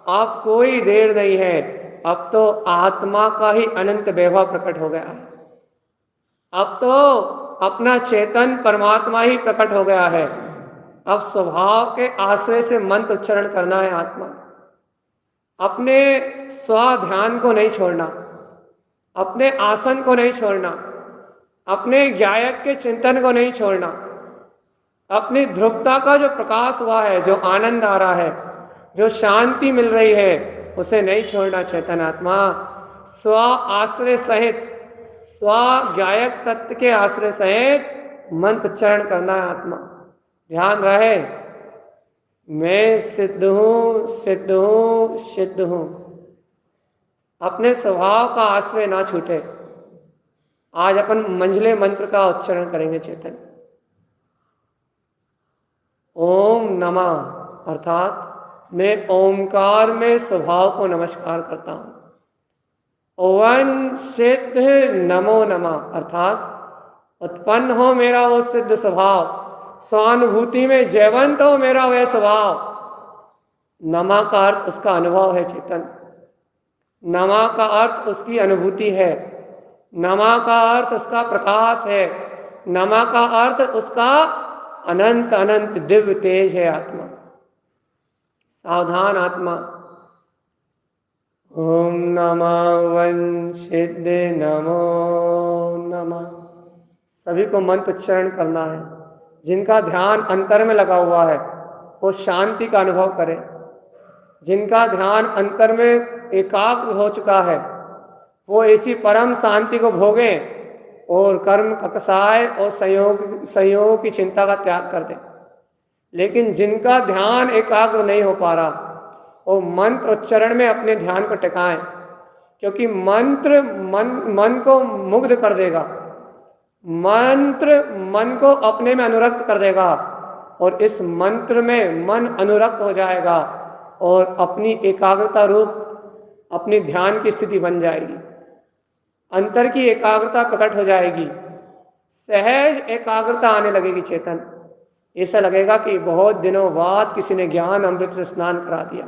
अब कोई देर नहीं है। अब तो आत्मा का ही अनंत वैभव प्रकट हो गया है। अब तो अपना चेतन परमात्मा ही प्रकट हो गया है। अब स्वभाव के आश्रय से मंत्र उच्चारण करना है आत्मा। अपने स्वाध्यान को नहीं छोड़ना, अपने आसन को नहीं छोड़ना, अपने गायक के चिंतन को नहीं छोड़ना, अपनी ध्रुवता का जो प्रकाश हुआ है, जो आनंद आ रहा है, जो शांति मिल रही है, उसे नहीं छोड़ना चेतन आत्मा। स्व आश्रय सहित, स्व गायक तत्व के आश्रय सहित मंत्र उच्चारण करना है आत्मा। ध्यान रहे, मैं सिद्ध हूं, सिद्ध हूं, सिद्ध हूं। अपने स्वभाव का आश्रय ना छूटे। आज अपन मंझले मंत्र का उच्चारण करेंगे चेतन। ओम नमः, अर्थात मैं ओंकार में स्वभाव को नमस्कार करता हूं। ओवन सिद्ध नमो नमः, अर्थात उत्पन्न हो मेरा वो सिद्ध स्वभाव, स्वानुभूति में जयवंत हो मेरा वह स्वभाव। नमा का अर्थ उसका अनुभव है चेतन, नमा का अर्थ उसकी अनुभूति है, नमा का अर्थ उसका प्रकाश है, नमा का अर्थ उसका अनंत अनंत दिव्य तेज है आत्मा। सावधान आत्मा। ओम नमः वन सिद्ध नमो नमः। सभी को मंत्र उच्चारण करना है। जिनका ध्यान अंतर में लगा हुआ है वो शांति का अनुभव करे। जिनका ध्यान अंतर में एकाग्र हो चुका है वो ऐसी परम शांति को भोगें और कर्म ककसाय और संयोग की चिंता का त्याग कर दें। लेकिन जिनका ध्यान एकाग्र नहीं हो पा रहा वो मंत्र उच्चारण में अपने ध्यान को टिकाएं, क्योंकि मंत्र मन को मुग्ध कर देगा, मंत्र मन को अपने में अनुरक्त कर देगा, और इस मंत्र में मन अनुरक्त हो जाएगा और अपनी एकाग्रता रूप अपनी ध्यान की स्थिति बन जाएगी। अंतर की एकाग्रता प्रकट हो जाएगी, सहज एकाग्रता आने लगेगी चेतन। ऐसा लगेगा कि बहुत दिनों बाद किसी ने ज्ञान अमृत से स्नान करा दिया।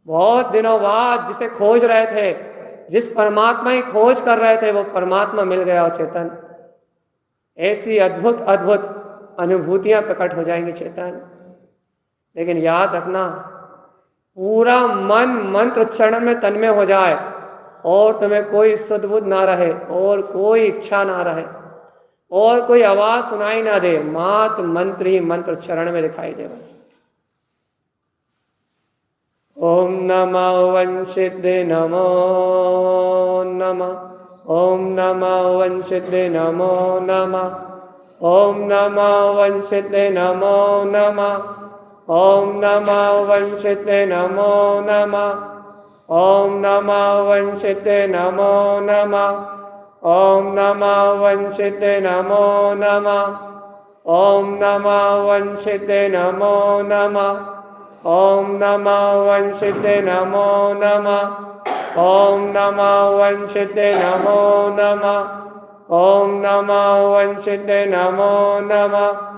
बहुत दिनों बाद जिसे खोज रहे थे, जिस परमात्मा की खोज कर रहे थे, वो परमात्मा मिल गया चेतन। ऐसी अद्भुत अद्भुत अनुभूतियां प्रकट हो जाएंगी चेतन। लेकिन याद रखना, पूरा मन मंत्र उच्चारण में तन्मय हो जाए और तुम्हें कोई सुध-बुध ना रहे और कोई इच्छा ना रहे और कोई आवाज सुनाई ना दे, मात्र मंत्र ही मंत्र उच्चारण में दिखाई दे बस। ओम नमः वंशिद्ध नमो नमः। ओम नमः वंशिद्ध नमो नमः। ओम नमः वंशिद्ध नमो नमः। ओम नमः वंशिद्ध नमो नमः। ओम नमः वंशिद्ध नमो नमः। ओम नमः वंशिद्ध नमो नमः। ओम नमः वंशिद्ध नमो नमः। ओम नमः वंशिद्ध नमो नमः। ओम नमः वंशिद्ध नमो नमः। ओम नमः वंशिद्ध नमो नमः।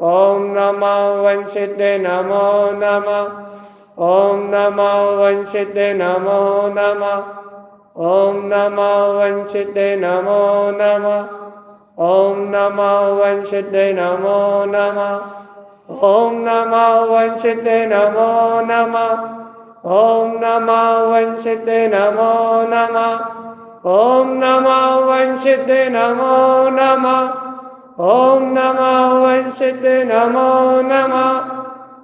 ओम नमः वंशिद्ध नमो नमः। ओम नमः वंशिद्ध नमो नमः। ओम नमः वंशिद्ध नमो नमः। ओम नमः वंशिद्ध नमो नमः। ओम नमः वंशिद्ध नमो नमः। ओम नमः वंशिद्ध नमो नमः। ओम नमः वंशिद्ध नमो नमः। ओम नमः वंशिद्ध नमो नमः।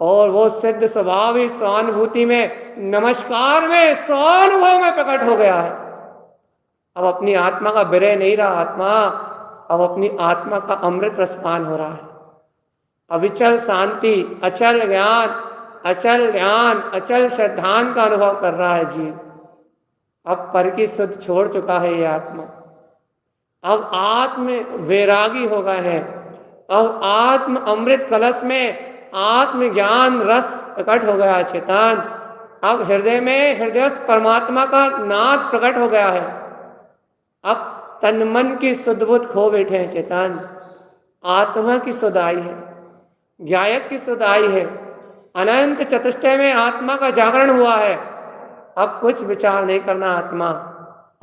और वो सिद्ध स्वभाव ही स्वानुभूति में, नमस्कार में, स्वानुभव में प्रकट हो गया है। अब अपनी आत्मा का विरह नहीं रहा आत्मा, अब अपनी आत्मा का अमृत रसपान हो रहा है। अविचल शांति, अचल ज्ञान, अचल ध्यान, अचल श्रद्धान का अनुभव कर रहा है जीव। अब पर की सुध छोड़ चुका है ये आत्मा, अब आत्म वैरागी हो गए हैं। अब आत्म अमृत कलश में आत्म ज्ञान रस प्रकट हो गया है चेतन। अब हृदय में हृदयस्थ परमात्मा का नाद प्रकट हो गया है। अब तन मन की सुधबुद्ध खो बैठे हैं चेतन। आत्मा की सुध आई है, ज्ञायक की सुध आई है, अनंत चतुष्टय में आत्मा का जागरण हुआ है। अब कुछ विचार नहीं करना आत्मा,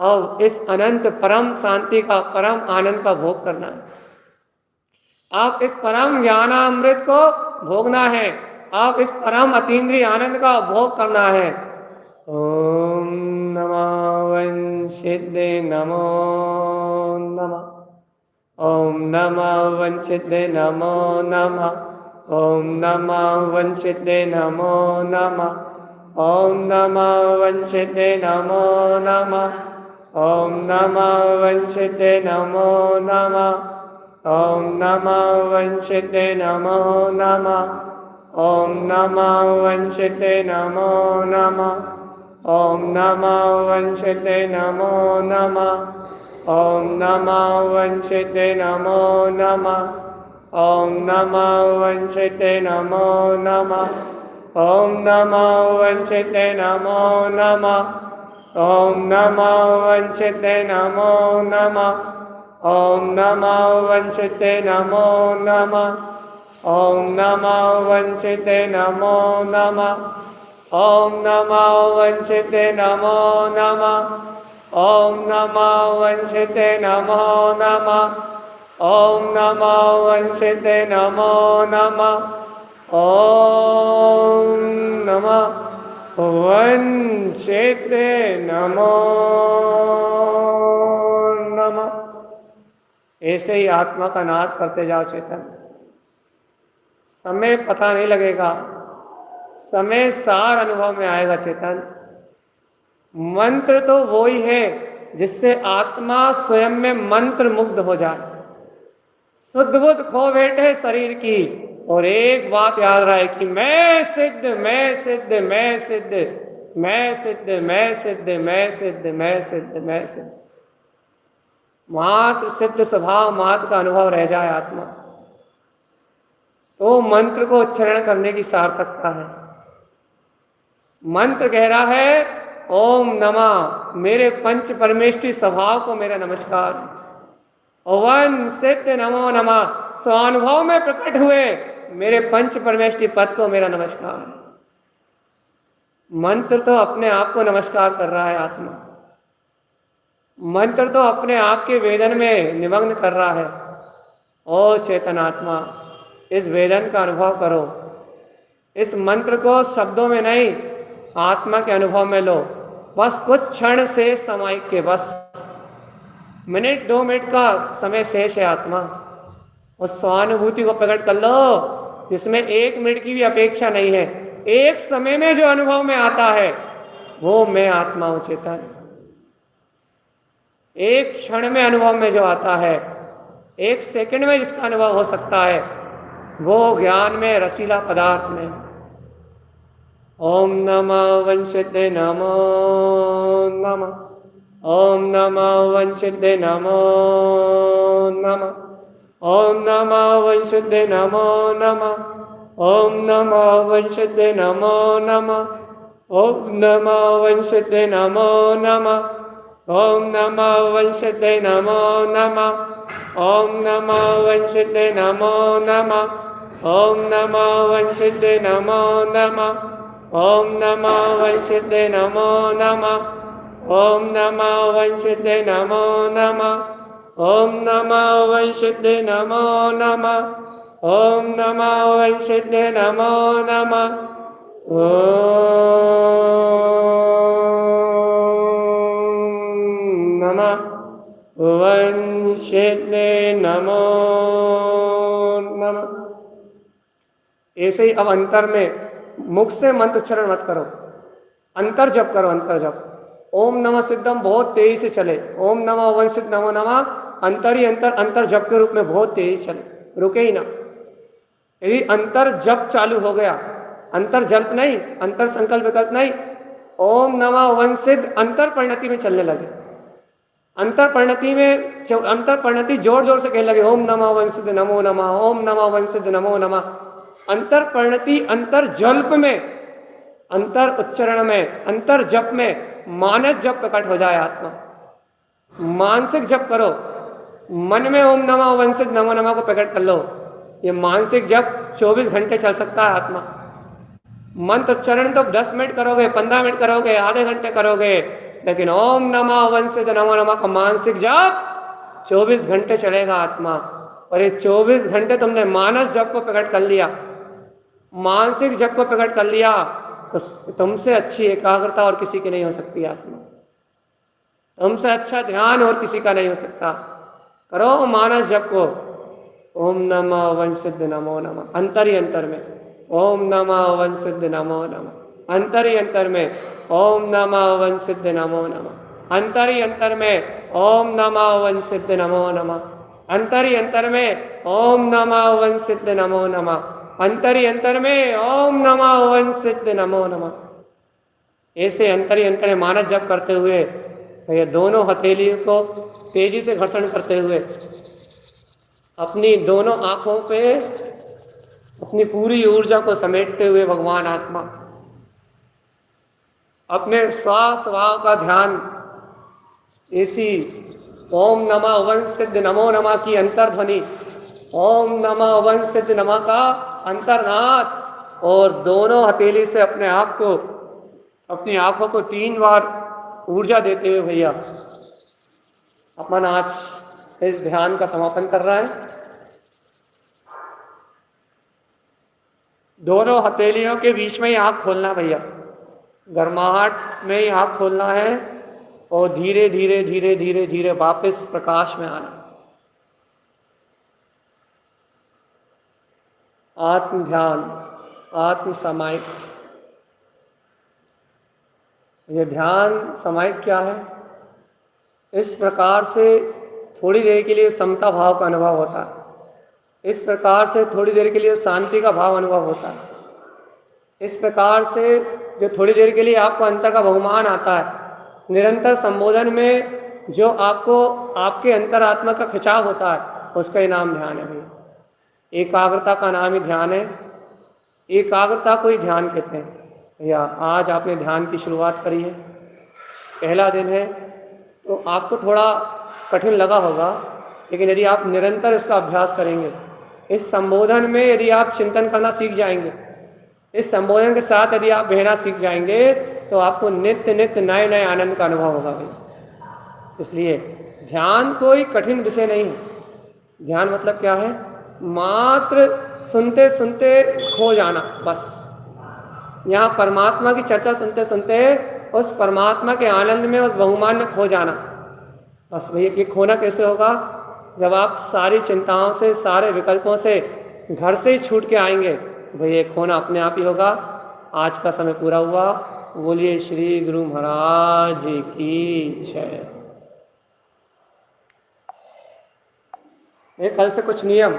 अब इस अनंत परम शांति का, परम आनंद का भोग करना है। आप इस परम ज्ञानामृत को भोगना है, आप इस परम अतीन्द्रिय आनंद का भोग करना है। ओम नमः वंशिदे नमो नमः, ओम नमः वंशिदे नमो नमः, ओम नमः वंशिदे नमो नमः, ओम नमः वंशिदे नमो नमः, ओम नमः वंशिदे नमो नमः, ओम नमः वंशिदे नमो नमः, ओम नमः वंशिदे नमो नमः, ओम नमः वंशिदे नमो नमः, ओम नमः वंशिदे नमो नमः, ओम नमः वंशिदे नमो नमः, ओम नमः वंशिदे नमो नमः, ओम नमः वंशिदे नमो नमः, ओम नमः वंशिदे नमो नमः, ओम नमः वंशिदे नमो नमः, ओम नमः वंशिदे नमो नमः, ओम नमः वंशिदे नमो नमः, ओम नमः वंशिदे नमो नमः, ओम नमः वंशिदे नमो नमः। ऐसे ही आत्मा का नाद करते जाओ चेतन। समय पता नहीं लगेगा, समय सार अनुभव में आएगा चेतन। मंत्र तो वो ही है जिससे आत्मा स्वयं में मंत्र मुग्ध हो जाए, शुद्ध बुद्ध खो बैठे शरीर की, और एक बात याद रहे कि मैं सिद्ध, मैं सिद्ध, मैं सिद्ध, मैं सिद्ध, मैं सिद्ध, मैं सिद्ध, मैं सिद्ध, मैं सिद्ध। मात्र सिद्ध स्वभाव मात्र का अनुभव रह जाए आत्मा, तो मंत्र को उच्चारण करने की सार्थकता है। मंत्र कह रहा है ओम नमः, मेरे पंच परमेष्टि स्वभाव को मेरा नमस्कार। ओवन सिद्ध नमो नमः, स्वानुभव में प्रकट हुए मेरे पंच परमेष्टि पद को मेरा नमस्कार। मंत्र तो अपने आप को नमस्कार कर रहा है आत्मा, मंत्र तो अपने आप के वेदन में निमग्न कर रहा है। ओ चेतन आत्मा, इस वेदन का अनुभव करो, इस मंत्र को शब्दों में नहीं आत्मा के अनुभव में लो। बस कुछ क्षण से समायिक के, बस मिनट 2 मिनट का समय शेष है आत्मा। उस स्वानुभूति को प्रकट कर लो जिसमें 1 मिनट की भी अपेक्षा नहीं है। एक समय में जो अनुभव में आता है वो मैं आत्मा हूं चेतन। एक क्षण में अनुभव में जो आता है, 1 सेकंड में जिसका अनुभव हो सकता है, वो ज्ञान में, रसीला पदार्थ में। ओम नमः वंशिदे नमो नमः, ओम नमः वंशिदे नमो नमः, ओम नमः वंशिदे नमो नमः, ओम नमः वंशिदे नमो नमः, ओम नमः वंशिदे नमो नमः, ओम नमः वंशिदे नमो नमः, ओम नमः वंशिदे नमो नमः, ओम नमः वंशिदे नमो नमः, ओम नमः वंशिदे नमो नमः, ओम नमः वंशिदे नमो नमः, ओम नमः वंशिदे नमो नमः, ओम नमः वंशिदे नमो नमः, ओम नमः वंशिदे नमो नमः। ऐसे ही अब अंतर में मुख से मंत्र उच्चारण मत करो, अंतर जप करो, अंतर जप। ओम नमः सिद्धम बहुत तेजी से चले, ओम नमः वन सिद्ध नमो नमः अंतर ही अंतर, अंतर जप के रूप में बहुत तेजी से चले, रुके ही ना। यदि अंतर जप चालू हो गया, अंतर जल्प नहीं, अंतर संकल्प विकल्प नहीं, ओम नमः वन सिद्ध अंतर परिणति में चलने लगे, अंतर परिणति में अंतर परिणति जोर जोर से कहने लगे, ओम नमः वन सिद्ध नमो नमः, ओम नमः वन सिद्ध नमो नमः। अंतर परिणति अंतर जल्प में, अंतर उच्चारण में, अंतर जप में मानस जप प्रकट हो जाए आत्मा। मानसिक जप करो, मन में ओम नमः वन सिद्ध नमो नमः को प्रकट कर लो। ये मानसिक जप 24 घंटे चल सकता है आत्मा। मंत्र उच्चारण तो 10 मिनट करोगे, 15 मिनट करोगे, आधे घंटे करोगे, लेकिन ओम नमः वन सिद्ध नमो नमः का मानसिक जप 24 घंटे चलेगा आत्मा। और ये 24 घंटे तुमने मानस जप को प्रकट कर लिया, मानसिक जप को प्रकट कर लिया, तो तुमसे अच्छी एकाग्रता और किसी की नहीं हो सकती आत्मा, तुमसे अच्छा ध्यान और किसी का नहीं हो सकता। करो मानस जप को, ओम नमः वन सिद्ध नमो नमः, अंतर ही अंतर में ओम नमः वन सिद्ध नमो नमः, अंतर ही अंतर में ओम नमः वन सिद्ध नमो नमः, अंतर ही अंतर में ओम नमः वन सिद्ध नमो नमः, अंतर ही अंतर में ओम नमः वन सिद्ध नमो नमः, अंतर ही अंतर में ओम नमः वन सिद्ध नमो नमः। ऐसे अंतर ही अंतर मानस जप करते हुए ये दोनों हथेलियों को तेजी से घर्षण करते हुए अपनी दोनों आंखों पे अपनी पूरी ऊर्जा को समेटते हुए भगवान आत्मा अपने श्वास वाव का ध्यान ऐसी ओम नमः वन सिद्ध नमो नमः की अंतर्ध्वनि, ओम नमः वन सिद्ध नमः का अंतर्नाद, और दोनों हथेली से अपने आप को, अपनी आंखों को 3 बार ऊर्जा देते हुए भैया अपन आज इस ध्यान का समापन कर रहा है। दोनों हथेलियों के बीच में ही आंख खोलना भैया, गर्माहट में ही आंख खोलना है और धीरे धीरे धीरे धीरे धीरे वापस प्रकाश में आना। आत्म ध्यान, आत्म समाहित। ये ध्यान समाहित क्या है? इस प्रकार से थोड़ी देर के लिए समता भाव का अनुभव होता है, इस प्रकार से थोड़ी देर के लिए शांति का भाव अनुभव होता है, इस प्रकार से जो थोड़ी देर के लिए आपको अंतर का बहुमान आता है। निरंतर संबोधन में जो आपको आपके अंतरात्मा का खिंचाव होता है उसका ही नाम ध्यान है भैया। एकाग्रता का नाम ही ध्यान है, एकाग्रता को ही ध्यान कहते हैं भैया। आज आपने ध्यान की शुरुआत करी है, पहला दिन है, तो आपको थोड़ा कठिन लगा होगा, लेकिन यदि आप निरंतर इसका अभ्यास करेंगे, इस संबोधन में यदि आप चिंतन करना सीख जाएंगे, इस संबोधन के साथ यदि आप बहना सीख जाएंगे, तो आपको नित्य नित्य नए नए आनंद का अनुभव होगा भाई। इसलिए ध्यान कोई कठिन विषय नहीं है। ध्यान मतलब क्या है? मात्र सुनते सुनते खो जाना, बस। यहाँ परमात्मा की चर्चा सुनते सुनते उस परमात्मा के आनंद में, उस बहुमान में खो जाना, बस भैया। ये खोना कैसे होगा? जब आप सारी चिंताओं से, सारे विकल्पों से घर से ही छूट के आएंगे, भैया खोना अपने आप ही होगा। आज का समय पूरा हुआ। बोलिए श्री गुरु महाराज की जय। कल से कुछ नियम